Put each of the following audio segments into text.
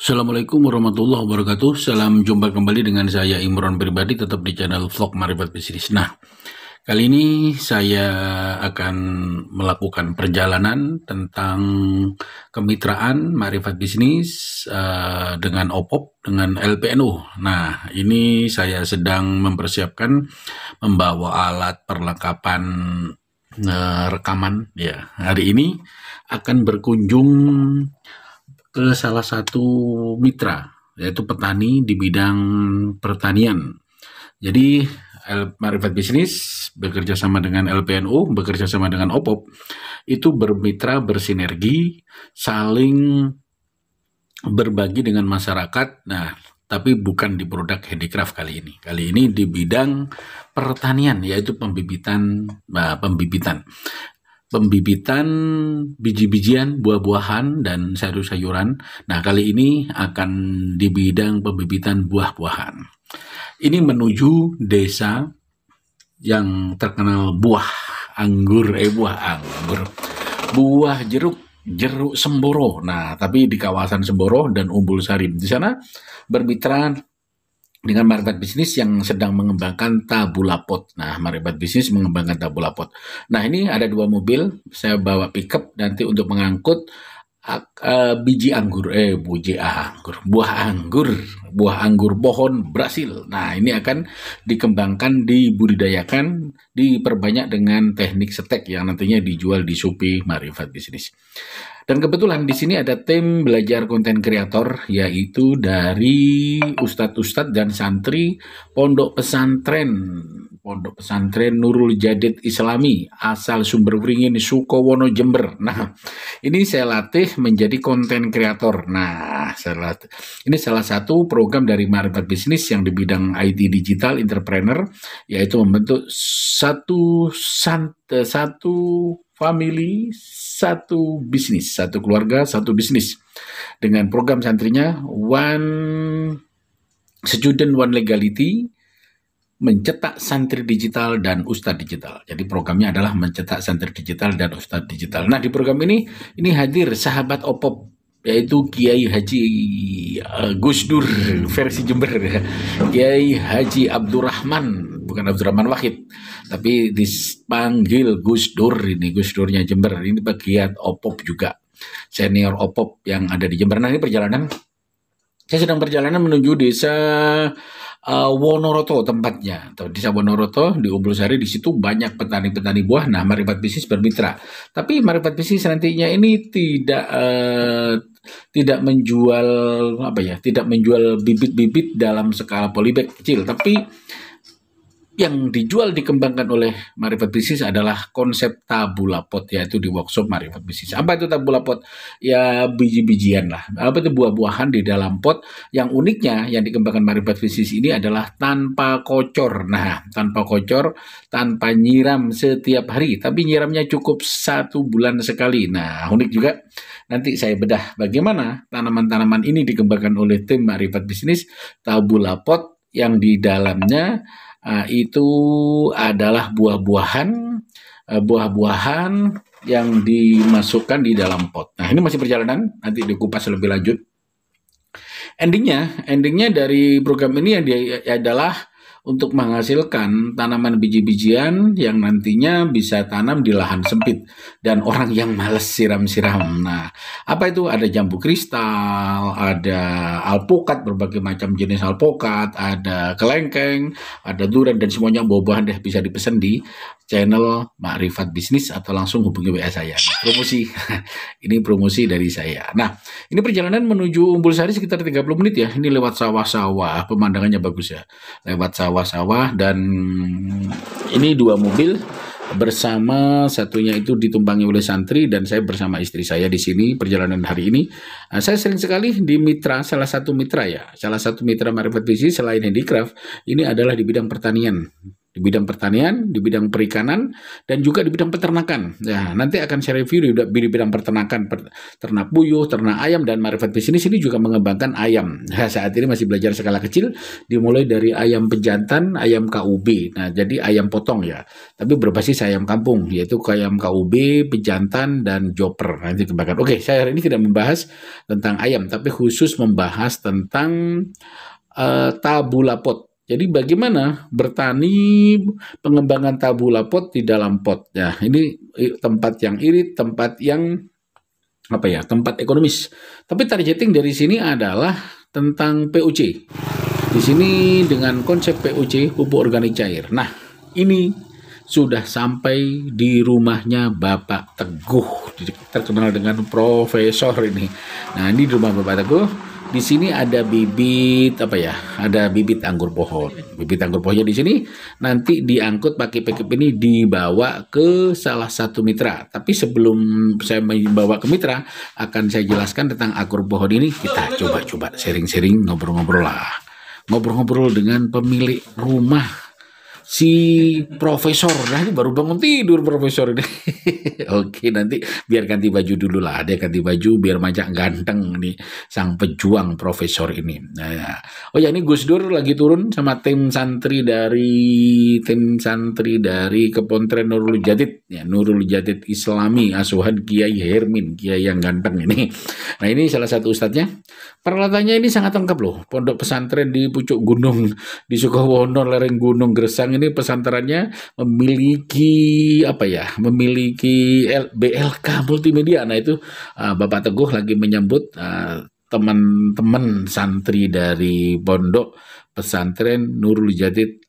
Assalamualaikum warahmatullahi wabarakatuh. Salam jumpa kembali dengan saya Imron pribadi, tetap di channel vlog Marifat Bisnis. Nah, kali ini saya akan melakukan perjalanan tentang kemitraan Marifat Bisnis dengan OPOP, dengan LPNU. Nah, ini saya sedang mempersiapkan membawa alat perlengkapan rekaman. Ya, hari ini akan berkunjung ke salah satu mitra, yaitu petani di bidang pertanian. Jadi Marifat Bisnis bekerja sama dengan LPNU, bekerja sama dengan OPOP, itu bermitra, bersinergi, saling berbagi dengan masyarakat. Nah, tapi bukan di produk handicraft kali ini. Kali ini di bidang pertanian, yaitu pembibitan biji-bijian, buah-buahan, dan sayur-sayuran. Nah, kali ini akan di bidang pembibitan buah-buahan. Ini menuju desa yang terkenal buah anggur, buah jeruk Semboro. Nah, tapi di kawasan Semboro dan Umbul Sari. Di sana bermitra dengan Marifat Bisnis yang sedang mengembangkan tabula pot. Nah, Marifat Bisnis mengembangkan tabula pot. Nah, ini ada 2 mobil, saya bawa pickup nanti untuk mengangkut biji anggur, buah anggur pohon Brasil. Nah, ini akan dikembangkan, dibudidayakan, diperbanyak dengan teknik setek yang nantinya dijual di Shopee Marifat Bisnis. Dan kebetulan di sini ada tim belajar konten kreator, yaitu dari ustadz-ustadz dan santri Pondok Pesantren Nurul Jadid Islami asal Sumberwringin, Sukowono, Jember. Nah, ini saya latih menjadi konten kreator. Nah, ini salah satu program dari Marifat Bisnis yang di bidang IT digital entrepreneur, yaitu membentuk satu family, satu bisnis, satu keluarga, satu bisnis. Dengan program santrinya One Student One Legality, mencetak santri digital dan ustadz digital. Jadi programnya adalah mencetak santri digital dan ustadz digital. Nah, di program ini hadir sahabat OPOP, yaitu Kiai Haji Gus Dur versi Jember, Kiai Haji Abdurrahman, bukan Abdurrahman Wahid, tapi dipanggil Gus Dur. Ini Gus Durnya Jember. Ini pegiat OPOP juga, senior OPOP yang ada di Jember. Nah, ini perjalanan, saya sedang perjalanan menuju desa Wonoroto tempatnya, atau desa Wonoroto di Umbul Sari. Di situ banyak petani-petani buah. Nah, Marifat Bisnis bermitra. Tapi Marifat Bisnis nantinya ini tidak menjual tidak menjual bibit-bibit dalam skala polybag kecil, tapi yang dijual, dikembangkan oleh Marifat Bisnis adalah konsep tabula pot, yaitu di workshop Marifat Bisnis. Apa itu tabula pot? Ya, biji-bijian lah. Apa itu, buah-buahan di dalam pot. Yang uniknya yang dikembangkan Marifat Bisnis ini adalah tanpa kocor. Nah, tanpa kocor, tanpa nyiram setiap hari, tapi nyiramnya cukup 1 bulan sekali. Nah, unik juga. Nanti saya bedah bagaimana tanaman-tanaman ini dikembangkan oleh tim Marifat Bisnis. Tabula pot yang di dalamnya itu adalah buah-buahan yang dimasukkan di dalam pot. Nah, ini masih perjalanan, nanti dikupas lebih lanjut. Endingnya dari program ini adalah untuk menghasilkan tanaman biji-bijian yang nantinya bisa tanam di lahan sempit dan orang yang males siram-siram. Nah, apa itu? Ada jambu kristal, ada alpukat, berbagai macam jenis alpukat, ada kelengkeng, ada durian, dan semuanya buah-buahan deh. Bisa dipesan di channel Marifat Bisnis atau langsung hubungi WA saya. Promosi. Ini promosi dari saya. Nah, ini perjalanan menuju Umbul Sari sekitar 30 menit ya. Ini lewat sawah-sawah, pemandangannya bagus ya. Lewat sawah-sawah, dan ini 2 mobil bersama, satunya itu ditumpangi oleh santri dan saya bersama istri saya di sini perjalanan hari ini. Nah, saya sering sekali di mitra, salah satu mitra Marifat Bisnis selain handicraft, ini adalah di bidang pertanian. di bidang pertanian, di bidang perikanan, dan juga di bidang peternakan. Ya, nanti akan saya review di bidang peternakan, ternak puyuh, ternak ayam, dan Marifat Bisnis ini juga mengembangkan ayam. Nah, saat ini masih belajar skala kecil, dimulai dari ayam pejantan, ayam KUB. Nah, jadi ayam potong ya, tapi berbasis ayam kampung, yaitu ayam KUB, pejantan, dan joper. Nanti kembangkan. Oke, saya hari ini tidak membahas tentang ayam, tapi khusus membahas tentang tabula pot. Jadi bagaimana bertani pengembangan tabula pot di dalam pot. Ya, ini tempat yang irit, tempat yang apa ya, tempat ekonomis. Tapi targeting dari sini adalah tentang POC. Di sini dengan konsep POC, pupuk organik cair. Nah, ini sudah sampai di rumahnya Bapak Teguh, terkenal dengan Profesor ini. Nah, ini di rumah Bapak Teguh. Di sini ada bibit apa ya? Ada bibit anggur pohon. Bibit anggur pohonnya di sini nanti diangkut pakai pickup ini dibawa ke salah satu mitra. Tapi sebelum saya membawa ke mitra, akan saya jelaskan tentang anggur pohon ini. Kita coba-coba sharing-sharing, ngobrol-ngobrol lah. Ngobrol-ngobrol dengan pemilik rumah si Profesor. Nah, ini baru bangun tidur Profesor ini. Oke, nanti biar ganti baju dulu lah. Dia ganti baju biar majak ganteng nih sang pejuang Profesor ini. Nah, ya. Oh ya, ini Gus Dur lagi turun sama tim santri dari Kepontren Nurul Jadid ya, Nurul Jadid Islami asuhan Kiai Hermin, Kiai yang ganteng ini. Nah, ini salah satu ustadznya. Peralatannya ini sangat lengkap loh. Pondok pesantren di pucuk gunung di Sukowono, lereng Gunung Gresang ini pesantrennya memiliki apa ya? Memiliki BLK multimedia. Nah, itu Bapak Teguh lagi menyambut teman-teman santri dari pondok pesantren Nurul Jadid.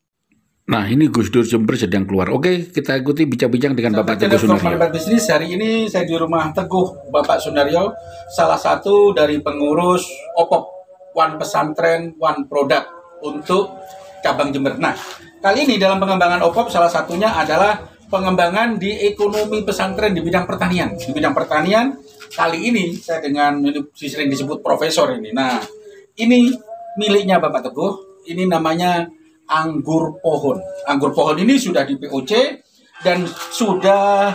Nah, ini Gus Dur Jember sedang keluar. Oke, kita ikuti bincang-bincang dengan Bapak Teguh Sunaryo. Marifat Bisnis, hari ini saya di rumah Teguh Bapak Sunaryo, salah satu dari pengurus OPOP, One Pesantren, One Product untuk cabang Jember. Nah, kali ini dalam pengembangan OPOP salah satunya adalah pengembangan di ekonomi pesantren di bidang pertanian. Di bidang pertanian, kali ini saya dengan ini sering disebut Profesor ini. Nah, ini miliknya Bapak Teguh, ini namanya anggur pohon. Anggur pohon ini sudah di POC dan sudah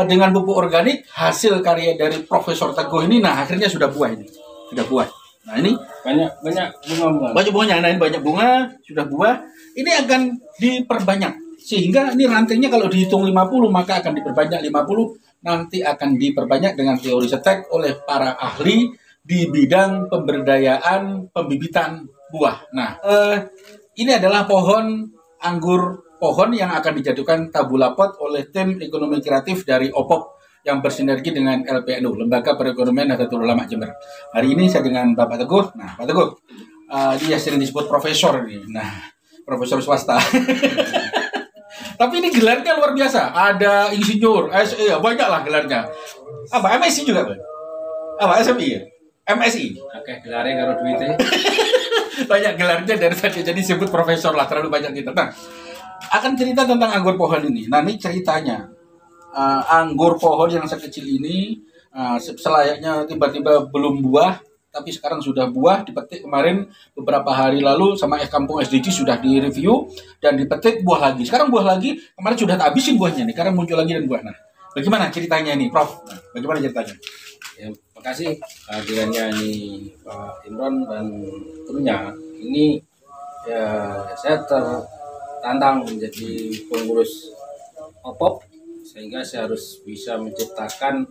dengan pupuk organik hasil karya dari Profesor Teguh ini. Nah, akhirnya sudah buah ini. Sudah buah. Nah, ini banyak bunga. Banyak bunganya. Nah, ini banyak bunga, sudah buah. Ini akan diperbanyak. Sehingga ini rantainya kalau dihitung 50 maka akan diperbanyak 50. Nanti akan diperbanyak dengan teori setek oleh para ahli di bidang pemberdayaan pembibitan buah. Nah, ini adalah pohon anggur pohon yang akan dijadikan tabula pot oleh tim ekonomi kreatif dari OPOP yang bersinergi dengan LPNU, Lembaga Perekonomian Nahdlatul Ulama Jember. Hari ini saya dengan Bapak Teguh. Nah, Pak Teguh, dia sering disebut Profesor ini. Nah, Profesor swasta. Tapi ini gelarnya luar biasa. Ada insinyur, SE, banyak lah gelarnya. Apa, MSI juga, Pak? Apa, SMI ya? MSI? Oke, gelarnya kalau duitnya. Banyak gelarnya dari tadi, jadi sebut Profesor lah, terlalu banyak kita. Nah, akan cerita tentang anggur pohon ini. Nah, ini ceritanya. Anggur pohon yang sekecil ini, selayaknya tiba-tiba belum buah, tapi sekarang sudah buah, dipetik kemarin beberapa hari lalu sama Kampung SDG sudah direview, dan dipetik buah lagi. Sekarang buah lagi, kemarin sudah tak habisin buahnya nih, sekarang muncul lagi dan buah. Nah, bagaimana ceritanya ini, Prof? Nah, bagaimana ceritanya? Ya, makasih kehadirannya ini Pak Imron dan krunya. Ini ya saya tertantang menjadi pengurus OPOP sehingga saya harus bisa menciptakan,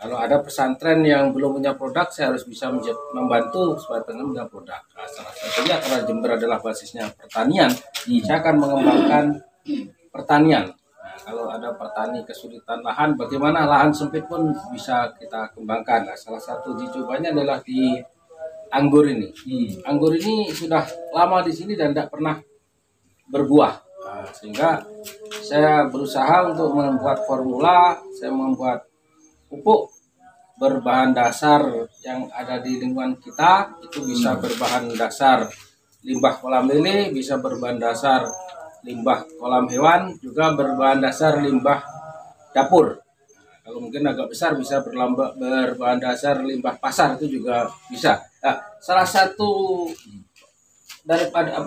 kalau ada pesantren yang belum punya produk, saya harus bisa membantu supaya punya produk. Nah, salah satunya karena Jember adalah basisnya pertanian, saya akan mengembangkan pertanian. Kalau ada petani kesulitan lahan, bagaimana lahan sempit pun bisa kita kembangkan. Nah, salah satu dicobanya adalah di anggur ini. Anggur ini sudah lama di sini dan tidak pernah berbuah. Nah, sehingga saya berusaha untuk membuat formula, saya membuat pupuk berbahan dasar yang ada di lingkungan kita. Itu bisa berbahan dasar limbah kolam lele, bisa berbahan dasar limbah kolam hewan, juga berbahan dasar limbah dapur. Nah, kalau mungkin agak besar bisa berbahan dasar limbah pasar, itu juga bisa. Nah, salah satu daripada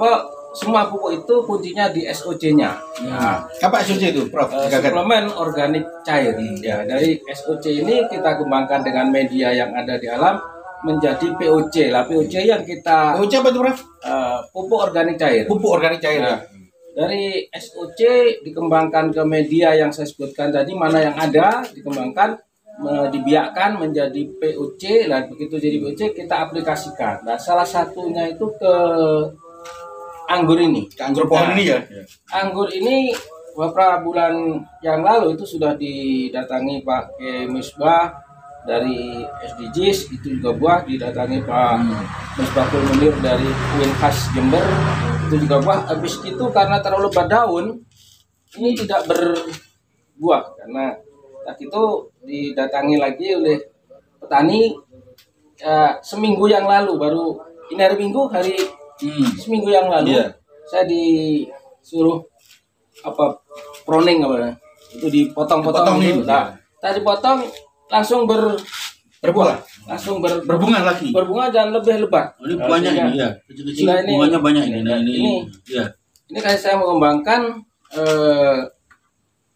semua pupuk itu kuncinya di SOC-nya. Nah, Apa SOC itu, Prof? Gagat. suplemen organik cair. Ya, dari SOC ini kita kembangkan dengan media yang ada di alam menjadi POC. Lah POC yang kita POC apa itu, Prof? pupuk organik cair. Pupuk organik cair. Nah, dari SOC dikembangkan ke media yang saya sebutkan tadi, mana yang ada dikembangkan dibiakkan menjadi POC. Nah, begitu jadi POC kita aplikasikan. Nah, salah satunya itu ke anggur ini. Ke anggur pohon ini ya. Anggur ini beberapa bulan yang lalu itu sudah didatangi Pak Misbah dari SDGs, itu juga buah, didatangi Pak Misbahul Munir dari UIN Khas Jember, itu juga buah. Habis itu karena terlalu lebat daun, ini tidak berbuah karena saat itu didatangi lagi oleh petani seminggu yang lalu, baru ini hari Minggu, seminggu yang lalu saya disuruh proning itu dipotong-potong itu. Nah, tadi potong langsung Berbuah. langsung Berbunga lagi. berbunga dan lebih lebat. Ini banyak ini ya, kecil-kecil Nah, ini- bunganya banyak ini. ini. Ya. Ini kan saya mengembangkan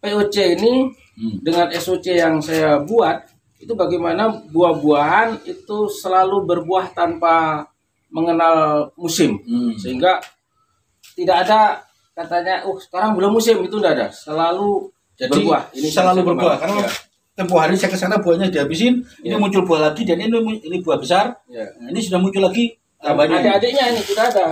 POC ini dengan SOC yang saya buat, itu bagaimana buah-buahan itu selalu berbuah tanpa mengenal musim, sehingga tidak ada katanya sekarang belum musim, itu tidak ada, selalu Jadi berbuah. selalu saya berbuah. kembangkan. Karena Ya. tempo hari saya ke sana buahnya dihabisin, ini Ya. muncul buah lagi dan ini buah besar. Ya. Nah, ini sudah muncul lagi banyak. Adik-adiknya ini sudah ada.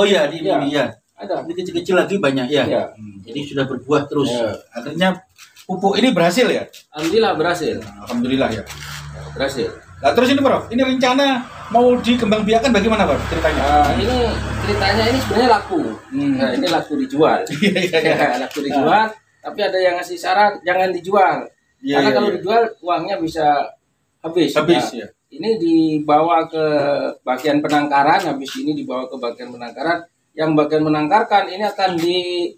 Oh iya, di Ya. ini ya. Ada. Ini kecil-kecil lagi banyak ya. Ya. Jadi sudah berbuah terus. Ya. Akhirnya pupuk ini berhasil ya. Alhamdulillah berhasil. Alhamdulillah ya. Berhasil. Nah terus ini Prof, ini rencana mau dikembangbiakan bagaimana Prof ceritanya? Ini ceritanya ini sebenarnya laku. Nah, ini laku dijual. Iya. Laku dijual, tapi ada yang ngasih saran jangan dijual. Iya, Karena iya, kalau iya. dijual uangnya bisa habis. Habis Nah, ya. Ini dibawa ke bagian penangkaran, habis ini dibawa ke bagian penangkaran. Yang bagian menangkarkan ini akan di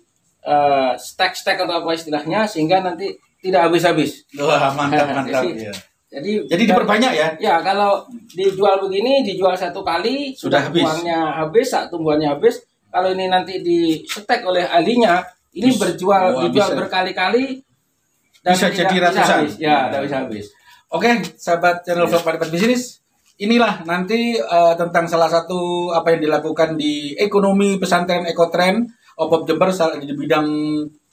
stack atau apa istilahnya, sehingga nanti tidak habis-habis. Wah mantap mantap. Jadi- Ya. Jadi diperbanyak ya. Ya, kalau dijual begini, dijual satu kali, Sudah habis. uangnya habis, tumbuhannya habis. Kalau ini nanti di setek oleh ahlinya, ini dijual bisa. berkali-kali Bisa tidak jadi ratusan. habis. Ya, tidak bisa habis. Oke, sahabat channel Vlog Paripat Bisnis, inilah nanti tentang salah satu apa yang dilakukan di ekonomi pesantren Ekotrend OPOP Jember di bidang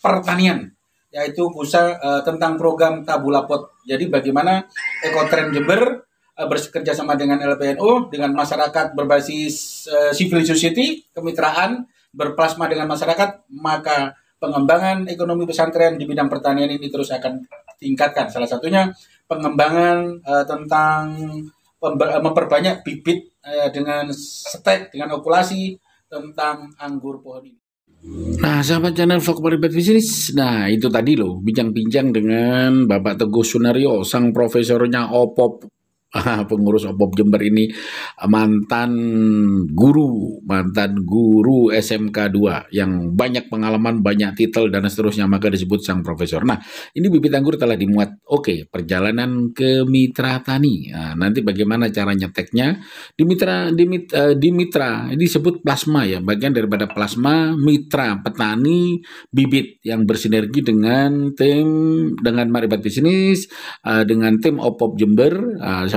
pertanian, yaitu usaha tentang program Tabulapot. Jadi bagaimana Ekotrend Jember bekerja sama dengan LPNU, dengan masyarakat berbasis civil society, kemitraan, berplasma dengan masyarakat, maka pengembangan ekonomi pesantren di bidang pertanian ini terus akan tingkatkan. Salah satunya pengembangan tentang memperbanyak bibit dengan stek, dengan okulasi tentang anggur pohon ini. Nah, sahabat channel Vlog Paripat Bisnis, nah itu tadi loh, bincang-bincang dengan Bapak Teguh Sunaryo, sang profesornya OPOP, pengurus OPOP Jember ini, mantan guru SMK 2 yang banyak pengalaman, banyak titel dan seterusnya, maka disebut sang profesor. Nah, ini bibit anggur telah dimuat. Oke, perjalanan ke mitra tani. Nah, nanti bagaimana cara nyeteknya? Di mitra ini disebut plasma ya, bagian daripada plasma mitra petani bibit yang bersinergi dengan Paripat Bisnis, dengan tim OPOP Jember,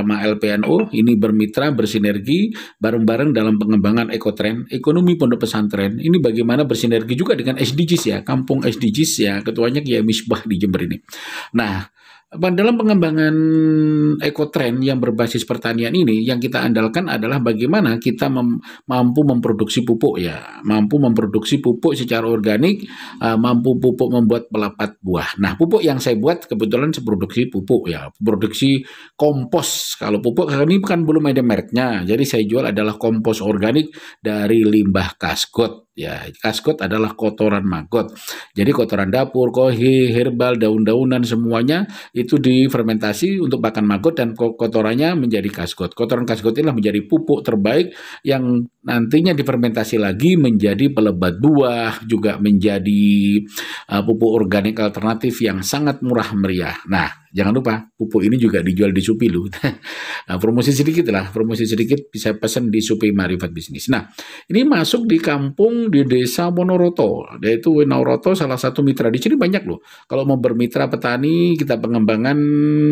sama LPNU ini bermitra bersinergi bareng-bareng dalam pengembangan Ekotrend ekonomi pondok pesantren. Ini bagaimana bersinergi juga dengan SDGs ya, kampung SDGs ya, ketuanya Kiai Misbah di Jember ini. Nah, dalam pengembangan Ekotrend yang berbasis pertanian ini, yang kita andalkan adalah bagaimana kita mampu memproduksi pupuk ya, mampu memproduksi pupuk secara organik, mampu pupuk membuat pelapat buah. Nah, pupuk yang saya buat kebetulan produksi pupuk ya, produksi kompos. Kalau pupuk ini kan belum ada mereknya, jadi saya jual adalah kompos organik dari limbah kasgot. Ya, kasgot adalah kotoran maggot. Jadi kotoran dapur, kohi, herbal, daun-daunan semuanya itu difermentasi untuk pakan maggot dan kotorannya menjadi kasgot. Kotoran kasgot inilah menjadi pupuk terbaik yang nantinya difermentasi lagi menjadi pelebat buah, juga menjadi pupuk organik alternatif yang sangat murah meriah. Nah, jangan lupa pupuk ini juga dijual di Shopee loh. Nah, promosi sedikit bisa pesan di Shopee Marifat Bisnis. Nah, ini masuk di kampung di Desa Monoroto, yaitu Winoroto salah satu mitra di sini banyak loh. Kalau mau bermitra petani, kita pengembangan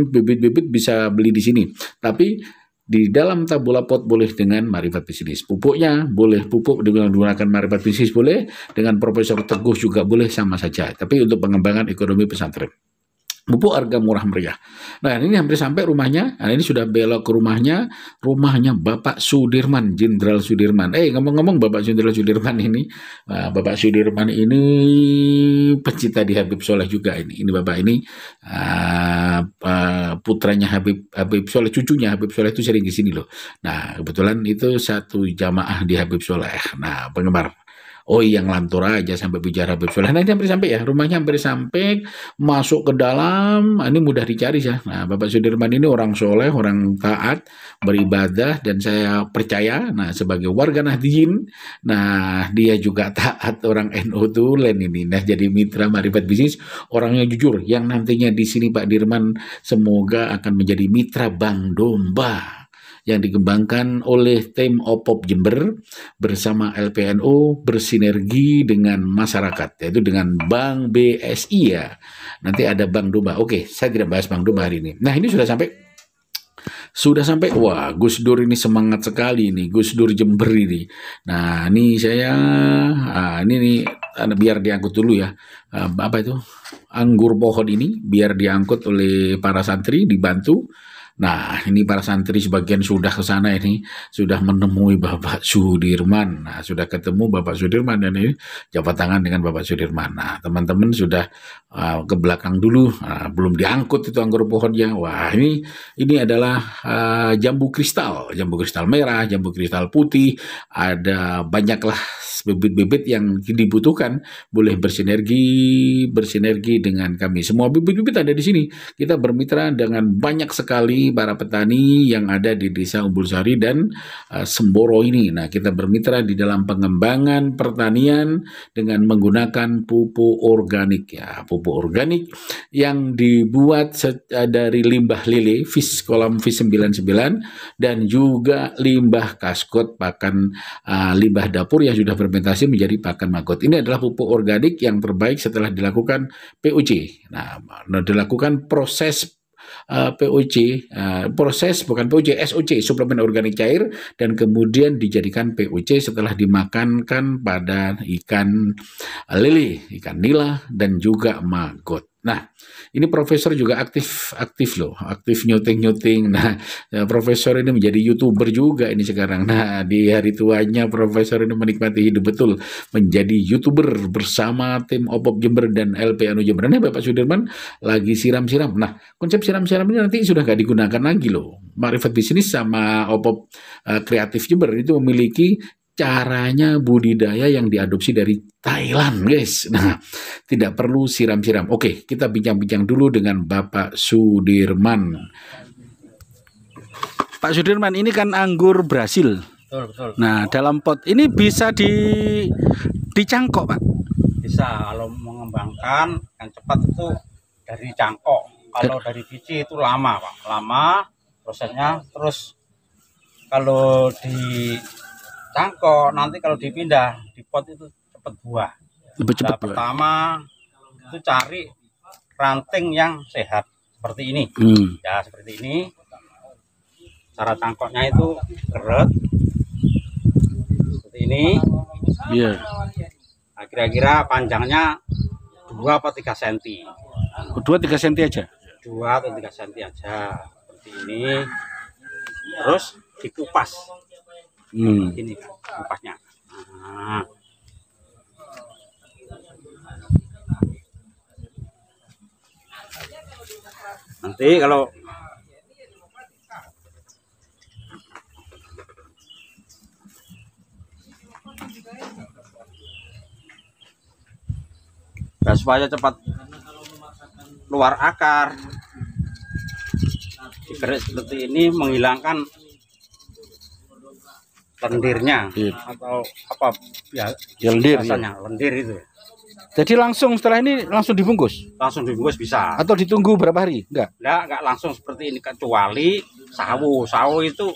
bibit-bibit bisa beli di sini. Tapi di dalam tabula pot boleh dengan Marifat Bisnis. Pupuknya boleh pupuk dengan menggunakan Marifat Bisnis boleh, dengan Profesor Teguh juga boleh, sama saja. Tapi untuk pengembangan ekonomi pesantren. Pupuk harga murah meriah. Nah, ini hampir sampai rumahnya. Nah, ini sudah belok ke rumahnya Bapak Sudirman, Jenderal Sudirman. Ngomong-ngomong Bapak Jenderal Sudirman ini, Bapak Sudirman ini pecinta di Habib Soleh juga ini. Ini Bapak ini putranya Habib Soleh, cucunya Habib Soleh itu sering di sini loh. Nah, kebetulan itu satu jamaah di Habib Soleh. Nah, penggemar. Oh, yang lantur aja sampai bicara Habib Soleh. Nah, ini hampir sampai ya, rumahnya hampir sampai, masuk ke dalam, ini mudah dicari ya. Nah, Bapak Sudirman ini orang soleh, orang taat, beribadah, dan saya percaya, nah sebagai warga Nahdliyin, nah dia juga taat, orang NU tulen ini. Nah, jadi mitra Marifat Bisnis, orangnya jujur, yang nantinya di sini Pak Dirman semoga akan menjadi mitra Bank Domba yang dikembangkan oleh tim OPOP Jember bersama LPNU bersinergi dengan masyarakat, yaitu dengan Bank BSI ya. Nanti ada Bank Domba. Oke, saya tidak bahas Bank Domba hari ini. Nah, ini sudah sampai. Wah, Gus Dur ini semangat sekali nih, Gus Dur Jember ini. Nah, ini saya, ini biar diangkut dulu ya. Apa itu? Anggur pohon ini biar diangkut oleh para santri, dibantu. Nah, ini para santri sebagian sudah ke sana ini, sudah menemui Bapak Sudirman. Nah, sudah ketemu Bapak Sudirman dan ini jabat tangan dengan Bapak Sudirman. Nah, teman-teman sudah ke belakang dulu, belum diangkut itu anggur pohonnya. Wah, ini adalah jambu kristal merah, jambu kristal putih. Ada banyaklah bibit-bibit yang dibutuhkan, boleh bersinergi dengan kami. Semua bibit-bibit ada di sini. Kita bermitra dengan banyak sekali para petani yang ada di Desa Umbul Sari dan Semboro ini. Nah, kita bermitra di dalam pengembangan pertanian dengan menggunakan pupuk organik ya, pupuk organik yang dibuat dari limbah lele, kolam fish 99, dan juga limbah kaskot, pakan limbah dapur yang sudah fermentasi menjadi pakan maggot. Ini adalah pupuk organik yang terbaik setelah dilakukan POC. Nah, dilakukan proses SOC, suplemen organik cair, dan kemudian dijadikan POC setelah dimakankan pada ikan lele, ikan nila, dan juga maggot. Nah, ini profesor juga aktif loh, aktif nyuting. Nah, profesor ini menjadi YouTuber juga ini sekarang. Nah, di hari tuanya profesor ini menikmati hidup betul, menjadi YouTuber bersama tim OPOP Jember dan LPNU Jember. Nah, Bapak Sudirman lagi siram-siram. Nah, konsep siram-siram ini nanti sudah nggak digunakan lagi loh. Marifat Bisnis sama OPOP Kreatif Jember itu memiliki caranya budidaya yang diadopsi dari Thailand, guys. Nah, tidak perlu siram-siram. Oke, kita bincang-bincang dulu dengan Bapak Sudirman. Pak Sudirman, ini kan anggur Brasil. Betul. Nah, dalam pot ini bisa dicangkok, Pak? Bisa, kalau mengembangkan yang cepat itu dari cangkok. Kalau dari biji itu lama, Pak. Lama prosesnya. Terus kalau di cangkok nanti kalau dipindah di pot itu cepat buah. Lebih cepat buah. Pertama itu cari ranting yang sehat seperti ini. Ya, seperti ini. Cara cangkoknya itu keret seperti ini. Iya. Nah, kira-kira panjangnya 2 atau 3 cm. 2-3 cm aja. 2 atau 3 cm aja seperti ini. Terus dikupas. Ini kan kupasnya. Nah. Nanti kalau supaya cepat keluar akar, dikerek seperti ini menghilangkan lendirnya Iya. atau apa ya, Ya, lendir, biasanya lendir itu Jadi langsung setelah ini langsung dibungkus langsung dibungkus bisa. atau ditunggu berapa hari? Enggak langsung seperti ini, kecuali sawo itu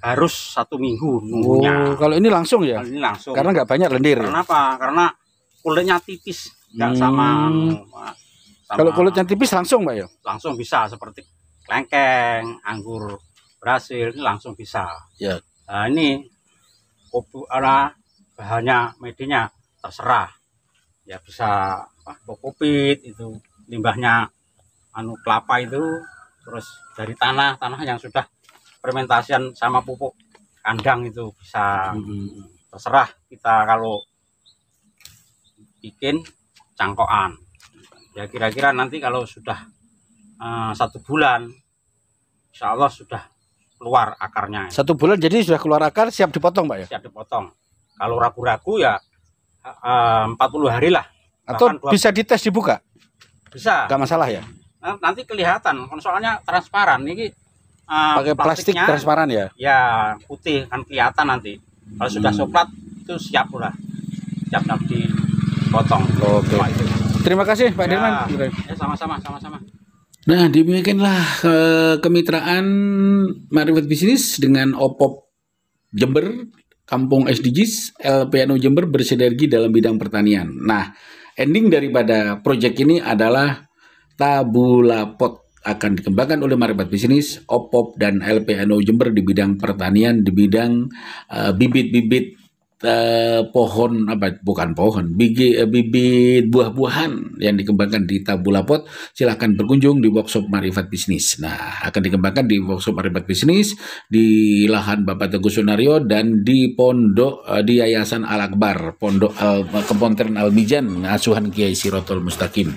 harus 1 minggu nunggunya. Kalau ini langsung ya? Kalau ini langsung. Karena nggak banyak lendir. Kenapa? Karena kulitnya tipis, nggak sama. Kalau kulitnya tipis langsung, Pak ya? Langsung bisa seperti kelengkeng, anggur Brasil ini langsung bisa. Ya. Nah, ini bahannya medinya terserah. Ya bisa kokopit itu limbahnya kelapa itu, terus dari tanah yang sudah fermentasian sama pupuk kandang itu bisa. Terserah kita kalau bikin cangkokan. Ya kira-kira nanti kalau sudah 1 bulan, insya Allah sudah keluar akarnya. 1 bulan jadi sudah keluar akar, siap dipotong, Pak ya? Siap dipotong. Kalau ragu-ragu ya 40 hari lah. Atau bisa dites dibuka? Bisa. Nggak masalah ya? Nanti kelihatan, soalnya transparan. Ini pakai plastik transparan ya? Ya putih kan kelihatan nanti. Kalau sudah coklat itu siap udah. Siap dipotong. Oke. Terima kasih Pak Dirman. Ya sama-sama. Nah, demikianlah kemitraan Marifat Bisnis dengan OPOP Jember, Kampung SDGs, LPNU Jember bersinergi dalam bidang pertanian. Nah, ending daripada proyek ini adalah Tabula Pot akan dikembangkan oleh Marifat Bisnis, OPOP dan LPNU Jember di bidang pertanian, di bidang bibit-bibit bibit buah-buahan yang dikembangkan di Tabula Pot. Silahkan berkunjung di workshop Marifat Bisnis. Nah, akan dikembangkan di workshop Marifat Bisnis di lahan Bapak Teguh Sunario dan di pondok di Yayasan Al Akbar, Pondok Kepontren Al Mijan, asuhan Kiai Sirotol Mustaqim.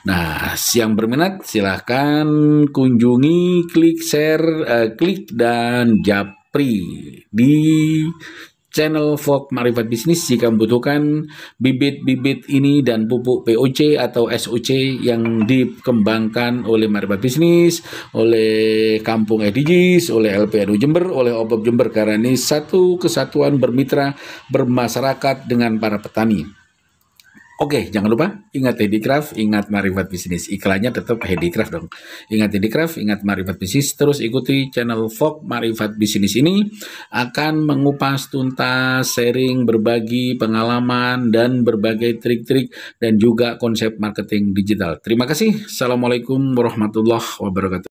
Nah, yang berminat silahkan kunjungi, klik share, klik dan japri di channel Vlog Marifat Bisnis jika membutuhkan bibit-bibit ini dan pupuk POC atau SOC yang dikembangkan oleh Marifat Bisnis, oleh Kampung SDGs, oleh LPNU Jember, oleh OPOP Jember, karena ini satu kesatuan bermitra bermasyarakat dengan para petani. Oke, jangan lupa ingat Handicraft, ingat Marifat Bisnis. Iklannya tetap Handicraft dong. Ingat Handicraft, ingat Marifat Bisnis. Terus ikuti channel Vlog Marifat Bisnis ini akan mengupas tuntas, sharing, berbagi pengalaman dan berbagai trik-trik dan juga konsep marketing digital. Terima kasih. Assalamualaikum warahmatullahi wabarakatuh.